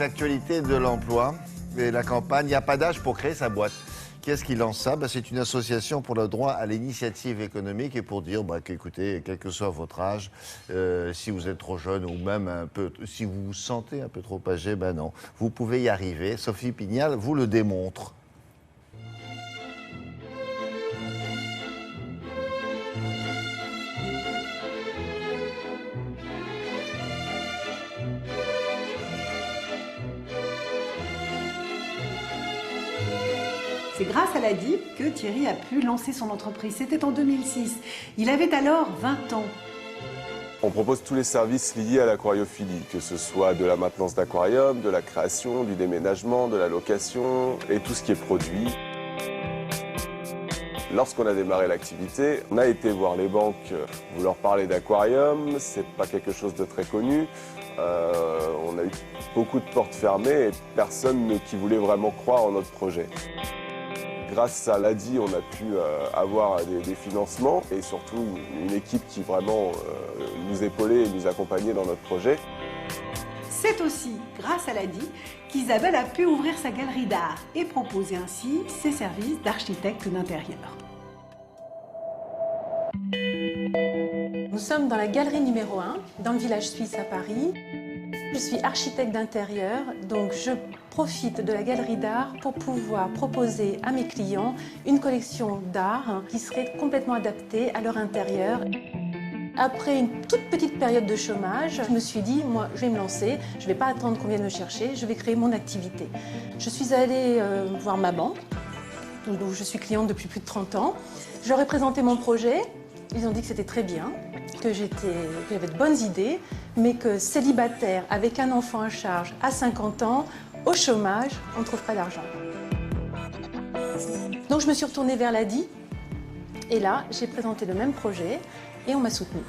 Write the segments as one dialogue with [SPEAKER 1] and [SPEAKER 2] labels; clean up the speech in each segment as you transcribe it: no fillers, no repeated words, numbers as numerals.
[SPEAKER 1] l'actualité de l'emploi et la campagne. Il n'y a pas d'âge pour créer sa boîte. Qui est-ce qui lance ça? C'est une association pour le droit à l'initiative économique et pour dire qu'écoutez, quel que soit votre âge, si vous êtes trop jeune ou même un peu, si vous vous sentez un peu trop âgé, non, vous pouvez y arriver. Sophie Pignal vous le démontre.
[SPEAKER 2] C'est grâce à l'ADI que Thierry a pu lancer son entreprise. C'était en 2006. Il avait alors 20 ans.
[SPEAKER 3] On propose tous les services liés à l'aquariophilie, que ce soit de la maintenance d'aquarium, de la création, du déménagement, de la location et tout ce qui est produit. Lorsqu'on a démarré l'activité, on a été voir les banques, vous leur parlez d'aquarium, c'est pas quelque chose de très connu. On a eu beaucoup de portes fermées et personne qui voulait vraiment croire en notre projet. Grâce à l'ADI, on a pu avoir des financements et surtout une équipe qui vraiment nous épaulait et nous accompagnait dans notre projet.
[SPEAKER 2] C'est aussi grâce à l'ADI qu'Isabelle a pu ouvrir sa galerie d'art et proposer ainsi ses services d'architecte d'intérieur.
[SPEAKER 4] Nous sommes dans la galerie numéro 1, dans le village suisse à Paris. Je suis architecte d'intérieur, donc je profite de la galerie d'art pour pouvoir proposer à mes clients une collection d'art qui serait complètement adaptée à leur intérieur. Après une toute petite période de chômage, je me suis dit, moi, je vais me lancer, je ne vais pas attendre qu'on vienne me chercher, je vais créer mon activité. Je suis allée voir ma banque, où je suis cliente depuis plus de 30 ans. Je leur ai présenté mon projet, ils ont dit que c'était très bien, que j'avais de bonnes idées, mais que célibataire, avec un enfant à charge, à 50 ans, au chômage, on ne trouve pas d'argent. Donc je me suis retournée vers l'ADI, et là, j'ai présenté le même projet, et on m'a soutenue.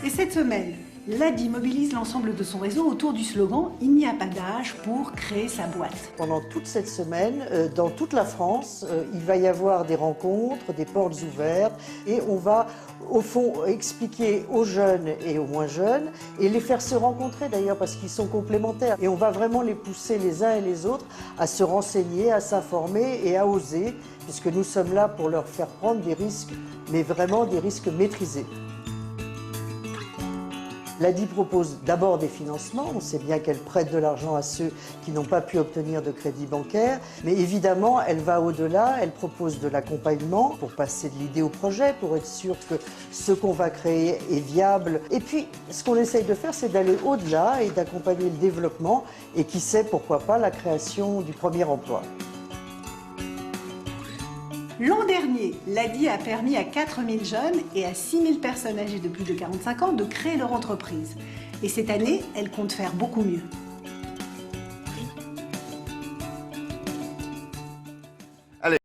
[SPEAKER 2] Et cette semaine, l'ADI mobilise l'ensemble de son réseau autour du slogan « Il n'y a pas d'âge pour créer sa boîte ».
[SPEAKER 5] Pendant toute cette semaine, dans toute la France, il va y avoir des rencontres, des portes ouvertes et on va au fond expliquer aux jeunes et aux moins jeunes et les faire se rencontrer d'ailleurs parce qu'ils sont complémentaires. Et on va vraiment les pousser les uns et les autres à se renseigner, à s'informer et à oser puisque nous sommes là pour leur faire prendre des risques, mais vraiment des risques maîtrisés. L'ADI propose d'abord des financements, on sait bien qu'elle prête de l'argent à ceux qui n'ont pas pu obtenir de crédit bancaire, mais évidemment elle va au-delà, elle propose de l'accompagnement pour passer de l'idée au projet, pour être sûr que ce qu'on va créer est viable. Et puis ce qu'on essaye de faire, c'est d'aller au-delà et d'accompagner le développement et qui sait pourquoi pas la création du premier emploi.
[SPEAKER 2] L'an dernier, l'ADI a permis à 4000 jeunes et à 6000 personnes âgées de plus de 45 ans de créer leur entreprise. Et cette année, elle compte faire beaucoup mieux.